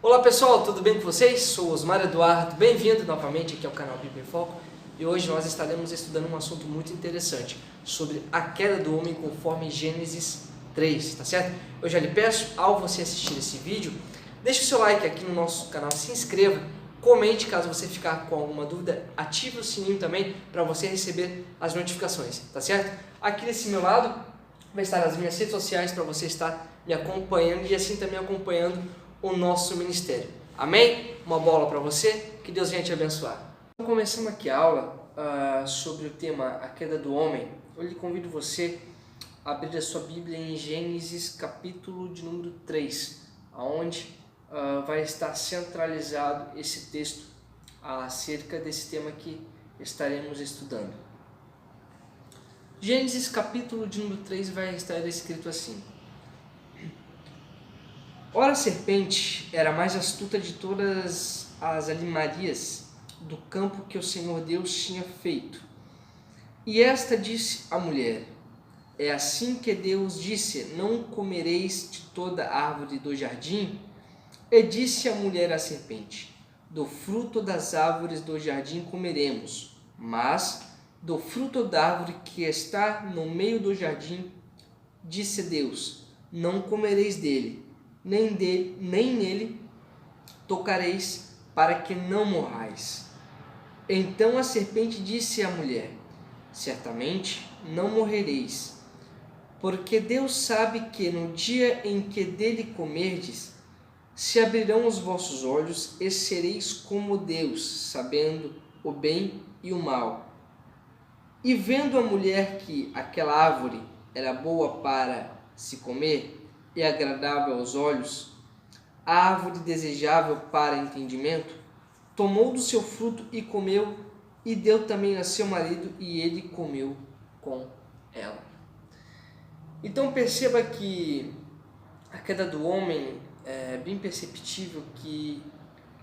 Olá pessoal, tudo bem com vocês? Sou Osmar Eduardo, bem-vindo novamente aqui ao canal Bíblia em Foco e hoje nós estaremos estudando um assunto muito interessante sobre a queda do homem conforme Gênesis 3, tá certo? Eu já lhe peço, ao você assistir esse vídeo, deixe o seu like aqui no nosso canal, se inscreva, comente caso você ficar com alguma dúvida, ative o sininho também para você receber as notificações, tá certo? Aqui desse meu lado vai estar as minhas redes sociais para você estar me acompanhando e assim também acompanhando o nosso ministério. Amém? Uma bola para você, que Deus venha te abençoar. Começando aqui a aula sobre o tema A Queda do Homem. Eu lhe convido você a abrir a sua Bíblia em Gênesis capítulo de número 3, onde vai estar centralizado esse texto acerca desse tema que estaremos estudando. Gênesis capítulo de número 3 vai estar escrito assim: Ora, a serpente era a mais astuta de todas as animarias do campo que o Senhor Deus tinha feito. E esta disse à mulher: É assim que Deus disse: Não comereis de toda árvore do jardim? E disse a mulher à serpente: Do fruto das árvores do jardim comeremos, mas do fruto da árvore que está no meio do jardim, disse Deus: Não comereis dele, nem nele tocareis, para que não morrais. Então a serpente disse à mulher: Certamente não morrereis, porque Deus sabe que no dia em que dele comerdes, se abrirão os vossos olhos e sereis como Deus, sabendo o bem e o mal. E vendo a mulher que aquela árvore era boa para se comer, e agradável aos olhos, a árvore desejável para entendimento, tomou do seu fruto e comeu, e deu também a seu marido, e ele comeu com ela. Então perceba que a queda do homem é bem perceptível que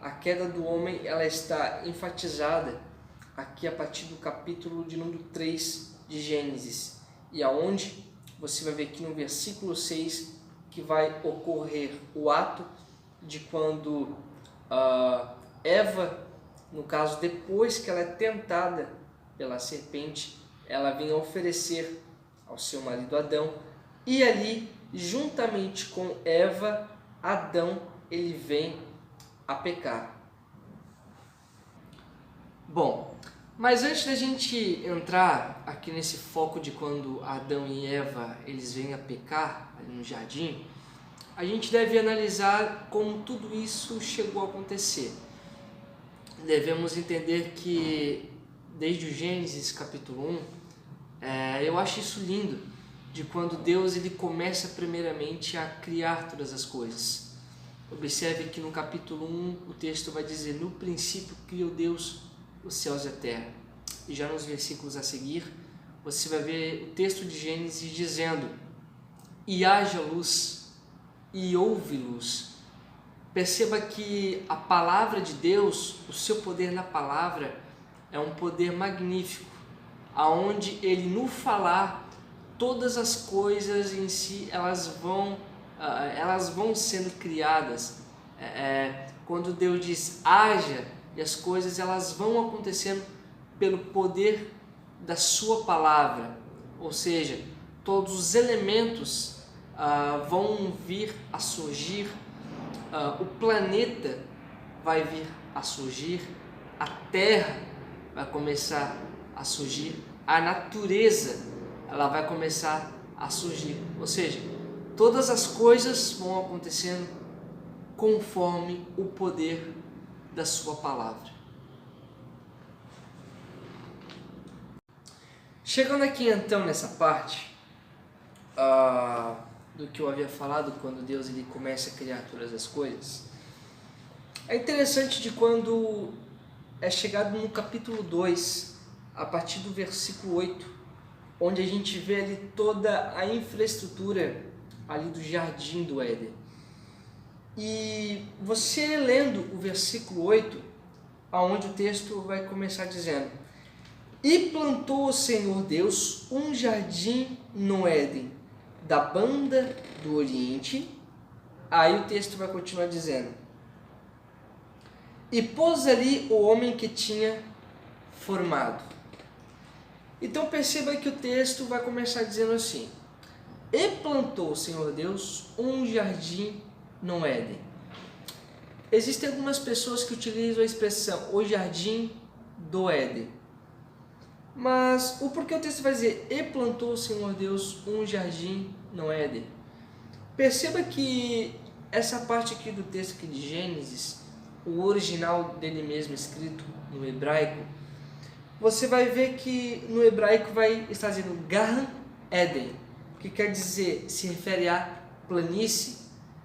a queda do homem ela está enfatizada aqui a partir do capítulo de número 3 de Gênesis, e aonde você vai ver aqui no versículo 6 que vai ocorrer o ato de quando Eva, no caso, depois que ela é tentada pela serpente, ela vem oferecer ao seu marido Adão, e ali, juntamente com Eva, Adão, ele vem a pecar. Bom, mas antes da gente entrar aqui nesse foco de quando Adão e Eva eles vêm a pecar ali no jardim, a gente deve analisar como tudo isso chegou a acontecer. Devemos entender que desde o Gênesis capítulo 1, eu acho isso lindo, de quando Deus ele começa primeiramente a criar todas as coisas. Observe que no capítulo 1 o texto vai dizer: No princípio criou Deus os céus e a terra. E já nos versículos a seguir, você vai ver o texto de Gênesis dizendo: E haja luz, e houve luz. Perceba que a palavra de Deus, o seu poder na palavra, é um poder magnífico, aonde ele no falar, todas as coisas em si, elas vão sendo criadas. Quando Deus diz haja, e as coisas elas vão acontecendo pelo poder da sua palavra, ou seja, todos os elementos vão vir a surgir, o planeta vai vir a surgir, a terra vai começar a surgir, a natureza ela vai começar a surgir, ou seja, todas as coisas vão acontecendo conforme o poder da sua palavra. Chegando aqui então nessa parte do que eu havia falado, quando Deus ele começa a criar todas as coisas, é interessante de quando é chegado no capítulo 2, a partir do versículo 8, onde a gente vê ali toda a infraestrutura ali do jardim do Éden. E você lendo o versículo 8, aonde o texto vai começar dizendo: E plantou o Senhor Deus um jardim no Éden, da banda do Oriente. Aí o texto vai continuar dizendo: e pôs ali o homem que tinha formado. Então perceba que o texto vai começar dizendo assim: e plantou o Senhor Deus um jardim no Éden. Existem algumas pessoas que utilizam a expressão o jardim do Éden. Mas o porquê o texto vai dizer e plantou o Senhor Deus um jardim no Éden? Perceba que essa parte aqui do texto aqui de Gênesis, o original dele mesmo escrito no hebraico, você vai ver que no hebraico vai estar dizendo Gan Eden, que quer dizer, se refere a planície,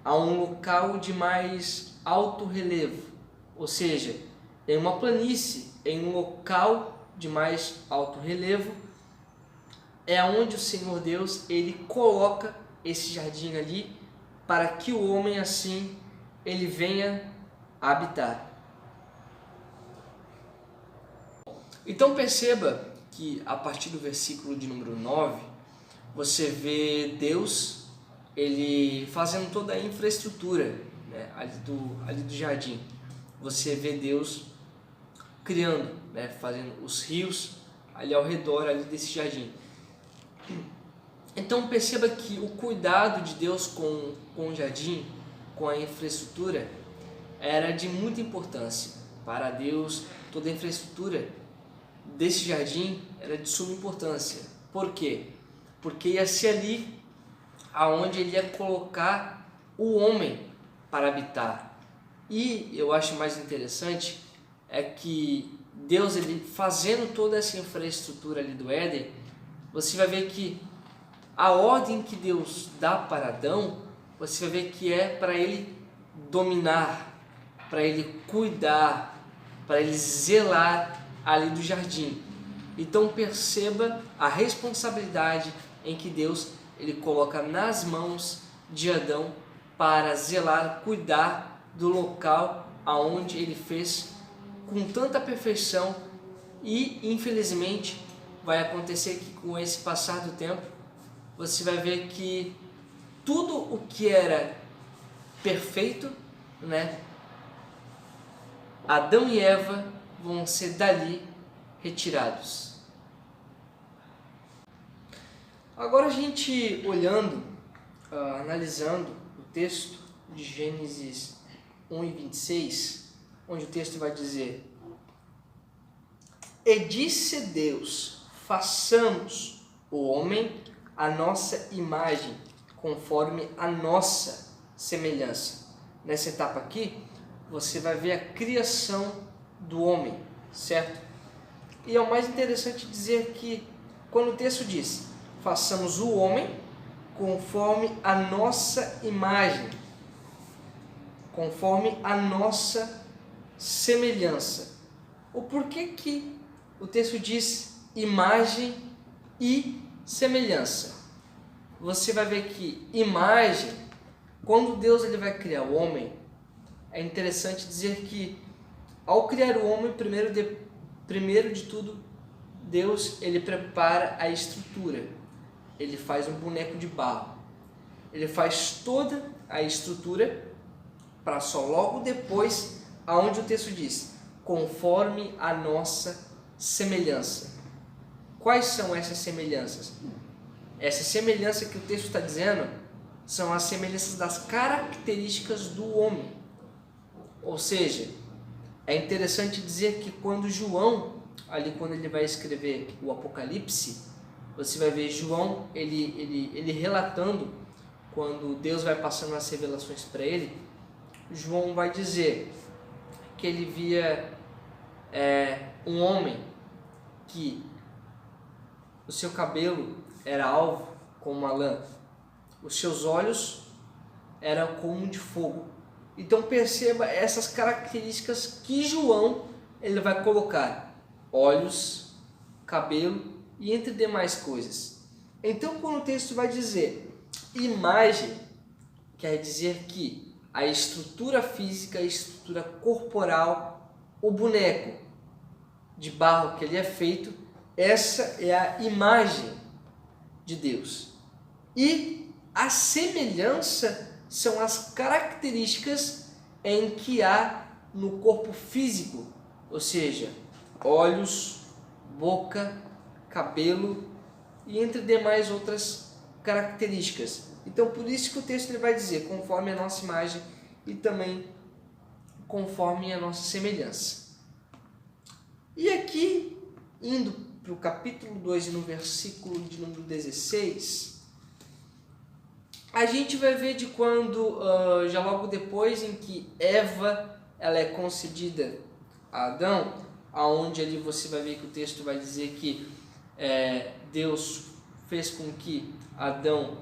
a um local de mais alto relevo, ou seja, em uma planície, em um local de mais alto relevo, é onde o Senhor Deus ele coloca esse jardim ali para que o homem assim ele venha a habitar. Então perceba que a partir do versículo de número 9, você vê Deus ele fazendo toda a infraestrutura, né, ali do jardim. Você vê Deus criando, né, fazendo os rios ali ao redor ali desse jardim. Então perceba que o cuidado de Deus com o jardim, com a infraestrutura, era de muita importância. Para Deus, toda a infraestrutura desse jardim era de suma importância. Por quê? Porque ia ser ali aonde ele ia colocar o homem para habitar. E eu acho mais interessante é que Deus, ele fazendo toda essa infraestrutura ali do Éden, você vai ver que a ordem que Deus dá para Adão, você vai ver que é para ele dominar, para ele cuidar, para ele zelar ali do jardim. Então perceba a responsabilidade em que Deus ele coloca nas mãos de Adão para zelar, cuidar do local aonde ele fez com tanta perfeição. E infelizmente vai acontecer que com esse passar do tempo você vai ver que tudo o que era perfeito, né, Adão e Eva vão ser dali retirados. Agora a gente olhando, analisando o texto de Gênesis 1 e 26, onde o texto vai dizer: e disse Deus, façamos o homem a nossa imagem, conforme a nossa semelhança. Nessa etapa aqui, você vai ver a criação do homem, certo? E é o mais interessante dizer que, quando o texto diz, façamos o homem conforme a nossa imagem, conforme a nossa semelhança. O porquê que o texto diz imagem e semelhança? Você vai ver que imagem, quando Deus ele vai criar o homem, é interessante dizer que ao criar o homem, primeiro de tudo, Deus ele prepara a estrutura. Ele faz um boneco de barro. Ele faz toda a estrutura para só logo depois, aonde o texto diz, conforme a nossa semelhança. Quais são essas semelhanças? Essa semelhança que o texto está dizendo são as semelhanças das características do homem. Ou seja, é interessante dizer que quando João, ali quando ele vai escrever o Apocalipse, você vai ver João, ele relatando, quando Deus vai passando as revelações para ele, João vai dizer que ele via um homem que o seu cabelo era alvo como uma lã, os seus olhos eram como de fogo. Então perceba essas características que João ele vai colocar: olhos, cabelo e entre demais coisas. Então quando o texto vai dizer imagem, quer dizer que a estrutura física, a estrutura corporal, o boneco de barro que ele é feito, essa é a imagem de Deus. E a semelhança são as características em que há no corpo físico, ou seja, olhos, boca, cabelo e entre demais outras características. Então, por isso que o texto ele vai dizer, conforme a nossa imagem e também conforme a nossa semelhança. E aqui, indo para o capítulo 2 e no versículo de número 16, a gente vai ver de quando, já logo depois em que Eva ela é concedida a Adão, aonde ali você vai ver que o texto vai dizer que Deus fez com que Adão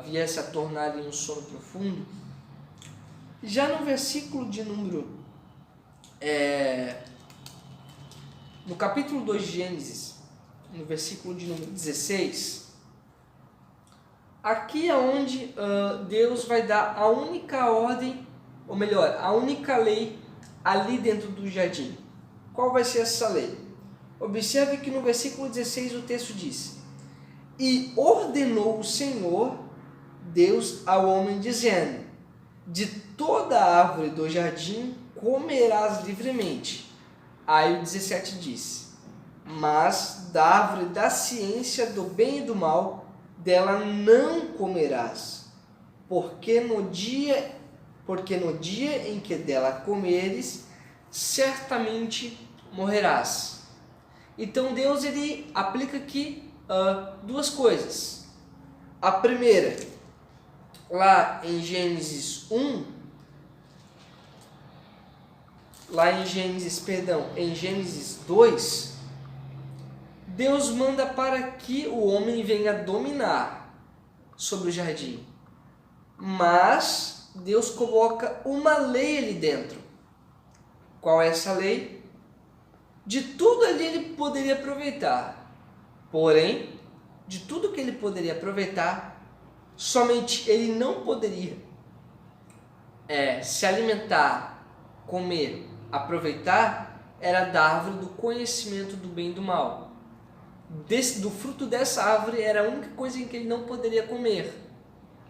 viesse a tornar em um sono profundo. Já no versículo de número no capítulo 2 de Gênesis, no versículo de número 16, aqui é onde Deus vai dar a única ordem, ou melhor, a única lei ali dentro do jardim. Qual vai ser essa lei? Observe que no versículo 16 o texto diz: E ordenou o Senhor Deus ao homem, dizendo: De toda árvore do jardim comerás livremente. Aí o 17 diz: Mas da árvore da ciência do bem e do mal, dela não comerás, porque no dia em que dela comeres, certamente morrerás. Então Deus ele aplica aqui duas coisas. A primeira, lá em Gênesis 1, em Gênesis 2, Deus manda para que o homem venha dominar sobre o jardim. Mas Deus coloca uma lei ali dentro. Qual é essa lei? De tudo ali ele poderia aproveitar. Porém, de tudo que ele poderia aproveitar, somente ele não poderia se alimentar, comer, aproveitar, era da árvore do conhecimento do bem e do mal. Do fruto dessa árvore era a única coisa em que ele não poderia comer.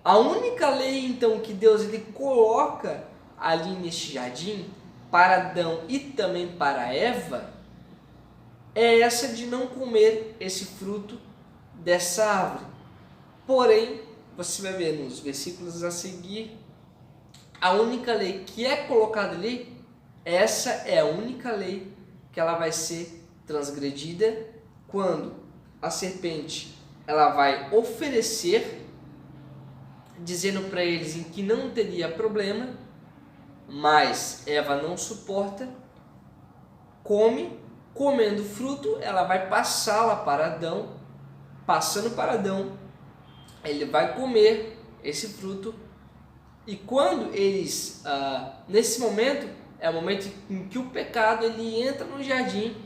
A única lei então que Deus ele coloca ali neste jardim para Adão e também para Eva é essa de não comer esse fruto dessa árvore. Porém, você vai ver nos versículos a seguir, a única lei que é colocada ali, essa é a única lei que ela vai ser transgredida quando a serpente ela vai oferecer, dizendo para eles em que não teria problema, mas Eva não suporta, comendo o fruto, ela vai passá-la para Adão, passando para Adão, ele vai comer esse fruto, e quando eles, nesse momento, é o momento em que o pecado ele entra no jardim,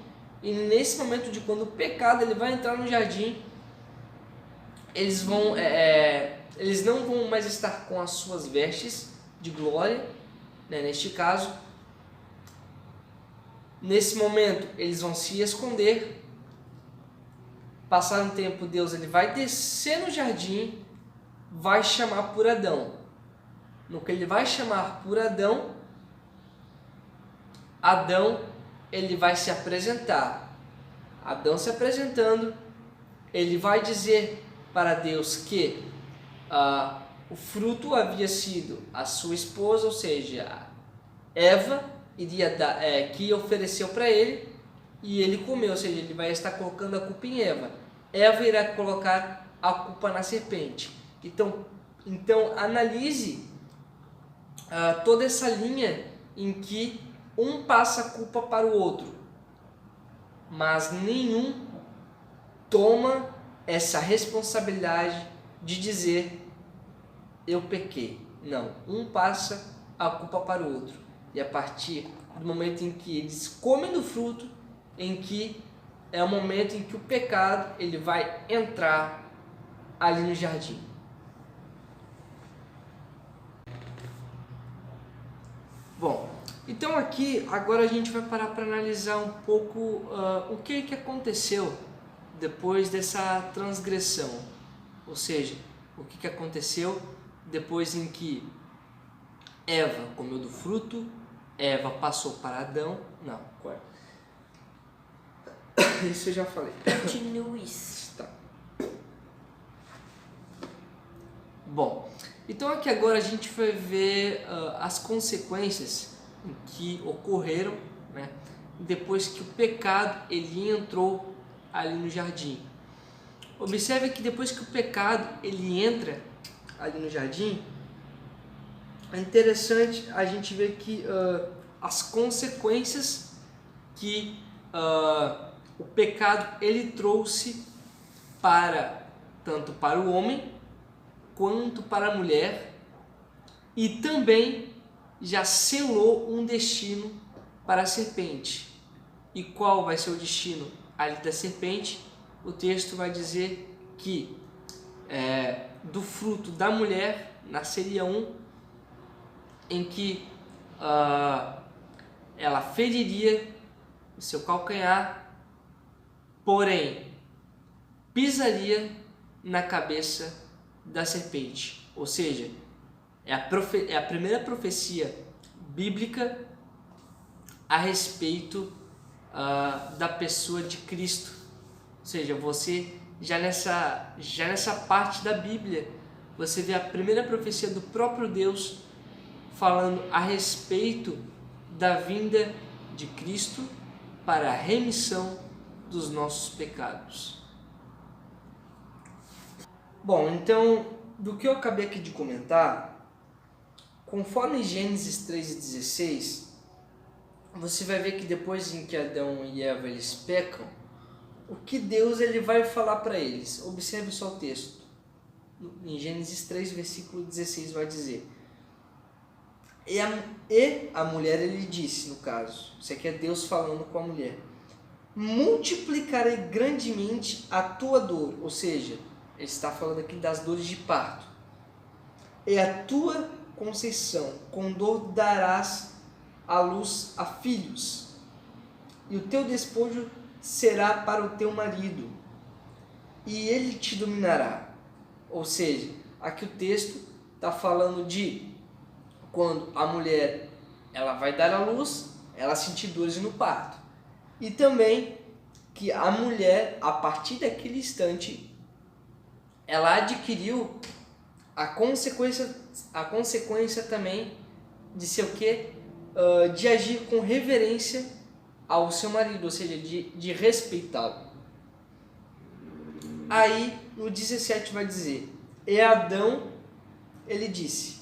e nesse momento de quando o pecado ele vai entrar no jardim, eles não vão mais estar com as suas vestes de glória, né? Neste caso, nesse momento eles vão se esconder. Passar um tempo, Deus ele vai descer no jardim, vai chamar por Adão. No que ele vai chamar por Adão, Adão ele vai se apresentar. Adão se apresentando, ele vai dizer para Deus que o fruto havia sido a sua esposa, ou seja, Eva que ofereceu para ele, e ele comeu, ou seja, ele vai estar colocando a culpa em Eva. Eva irá colocar a culpa na serpente. Então analise toda essa linha em que um passa a culpa para o outro, mas nenhum toma essa responsabilidade de dizer eu pequei. Não, um passa a culpa para o outro, e a partir do momento em que eles comem do fruto, em que é o momento em que o pecado ele vai entrar ali no jardim. Bom, então aqui agora a gente vai parar para analisar um pouco o que aconteceu depois dessa transgressão, ou seja, o que aconteceu depois em que Eva comeu do fruto, Eva passou para Adão. Não, isso eu já falei. Continue. Tá. Bom, então aqui agora a gente vai ver as consequências que ocorreram, né, depois que o pecado ele entrou ali no jardim. Observe que depois que o pecado ele entra ali no jardim, é interessante a gente ver que as consequências que o pecado ele trouxe tanto para o homem quanto para a mulher, e também já selou um destino para a serpente. E qual vai ser o destino ali da serpente? O texto vai dizer que do fruto da mulher nasceria um em que ela feriria o seu calcanhar, porém pisaria na cabeça da serpente. Ou seja, é a primeira profecia bíblica a respeito da pessoa de Cristo. Ou seja, você já nessa parte da Bíblia, você vê a primeira profecia do próprio Deus falando a respeito da vinda de Cristo para a remissão dos nossos pecados. Bom, então, do que eu acabei aqui de comentar, conforme Gênesis 3:16, você vai ver que depois em que Adão e Eva eles pecam, o que Deus ele vai falar para eles? Observe só o texto. Em Gênesis 3, versículo 16 vai dizer: E a mulher ele disse, no caso, isso aqui é Deus falando com a mulher: multiplicarei grandemente a tua dor. Ou seja, ele está falando aqui das dores de parto. E a tua conceição, com dor darás à luz a filhos, e o teu despojo será para o teu marido, e ele te dominará. Ou seja, aqui o texto está falando de quando a mulher ela vai dar à luz, ela sentir dores no parto. E também que a mulher, a partir daquele instante, ela adquiriu a consequência também de ser o quê? De agir com reverência ao seu marido, ou seja, de respeitá-lo. Aí no 17 vai dizer: E Adão, ele disse: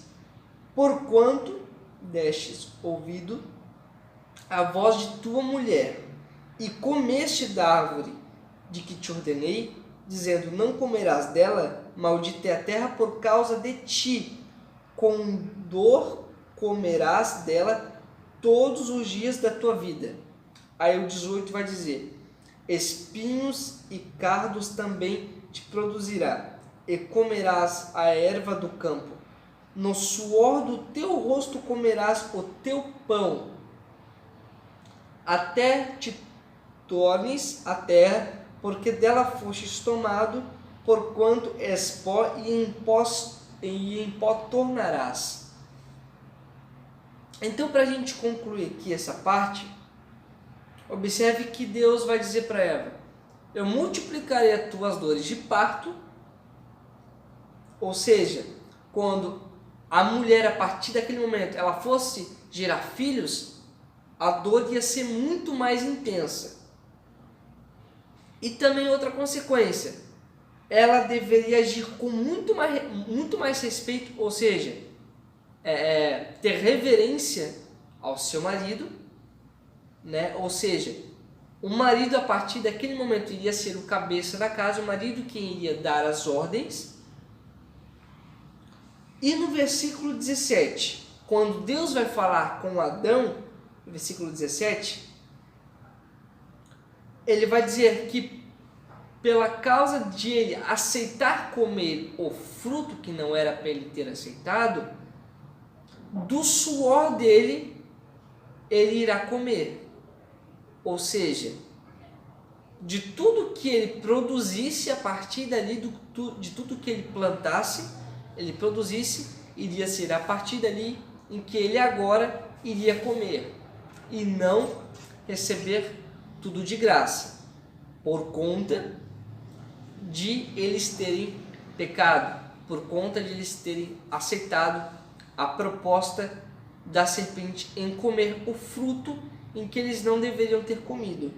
porquanto destes ouvido a voz de tua mulher, e comeste da árvore de que te ordenei, dizendo: não comerás dela, maldita é a terra por causa de ti, com dor comerás dela todos os dias da tua vida. Aí o 18 vai dizer: espinhos e cardos também te produzirá, e comerás a erva do campo. No suor do teu rosto comerás o teu pão, até te tornes a terra, porque dela fostes tomado, porquanto és pó, e em pó tornarás. Então, para a gente concluir aqui essa parte, observe que Deus vai dizer para Eva: eu multiplicarei as tuas dores de parto. Ou seja, quando a mulher, a partir daquele momento, ela fosse gerar filhos, a dor ia ser muito mais intensa. E também outra consequência, ela deveria agir com muito mais respeito, ou seja, ter reverência ao seu marido, né? Ou seja, o marido, a partir daquele momento, iria ser o cabeça da casa, o marido quem iria dar as ordens. E no versículo 17, quando Deus vai falar com Adão, no versículo 17, ele vai dizer que pela causa de ele aceitar comer o fruto que não era para ele ter aceitado, do suor dele ele irá comer. Ou seja, de tudo que ele produzisse a partir dali, de tudo que ele plantasse, ele produzisse, iria ser a partir dali em que ele agora iria comer e não receber tudo de graça, por conta de eles terem pecado, por conta de eles terem aceitado a proposta da serpente em comer o fruto em que eles não deveriam ter comido.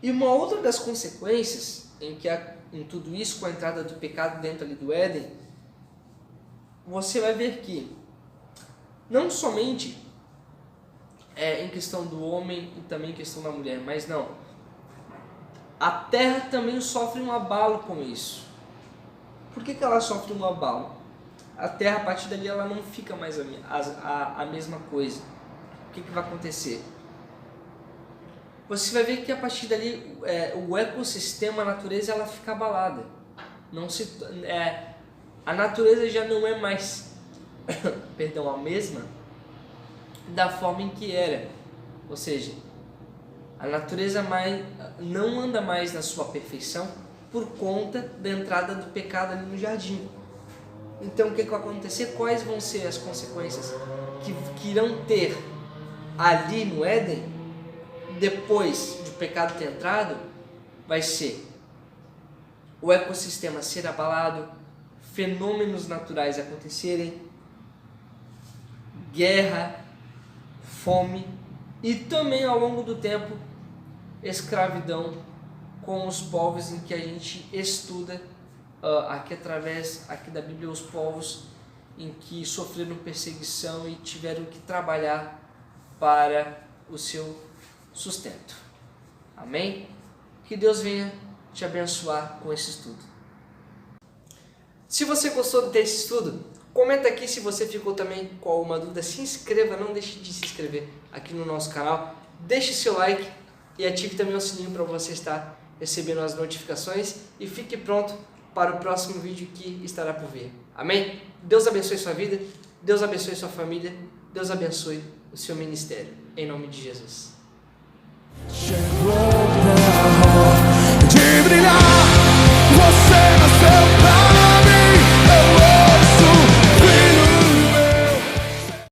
E uma outra das consequências em tudo isso, com a entrada do pecado dentro ali do Éden, você vai ver que não somente em questão do homem e também em questão da mulher, mas não, a terra também sofre um abalo com isso. Por que ela sofre um abalo? A terra, a partir dali, ela não fica mais a mesma coisa. O que vai acontecer? Você vai ver que a partir dali o ecossistema, a natureza, ela fica abalada. A natureza já não é mais perdão, a mesma da forma em que era. Ou seja, a natureza não anda mais na sua perfeição por conta da entrada do pecado ali no jardim. Então o que vai acontecer? Quais vão ser as consequências que irão ter ali no Éden, depois de o pecado ter entrado? Vai ser o ecossistema ser abalado, fenômenos naturais acontecerem, guerra, fome e também ao longo do tempo escravidão com os povos em que a gente estuda através da Bíblia, os povos em que sofreram perseguição e tiveram que trabalhar para o seu sustento. Amém? Que Deus venha te abençoar com esse estudo. Se você gostou desse estudo, comenta aqui se você ficou também com alguma dúvida, se inscreva, não deixe de se inscrever aqui no nosso canal, deixe seu like e ative também o sininho para você estar recebendo as notificações e fique pronto para o próximo vídeo que estará por vir. Amém? Deus abençoe sua vida, Deus abençoe sua família, Deus abençoe o seu ministério, em nome de Jesus. Chegou.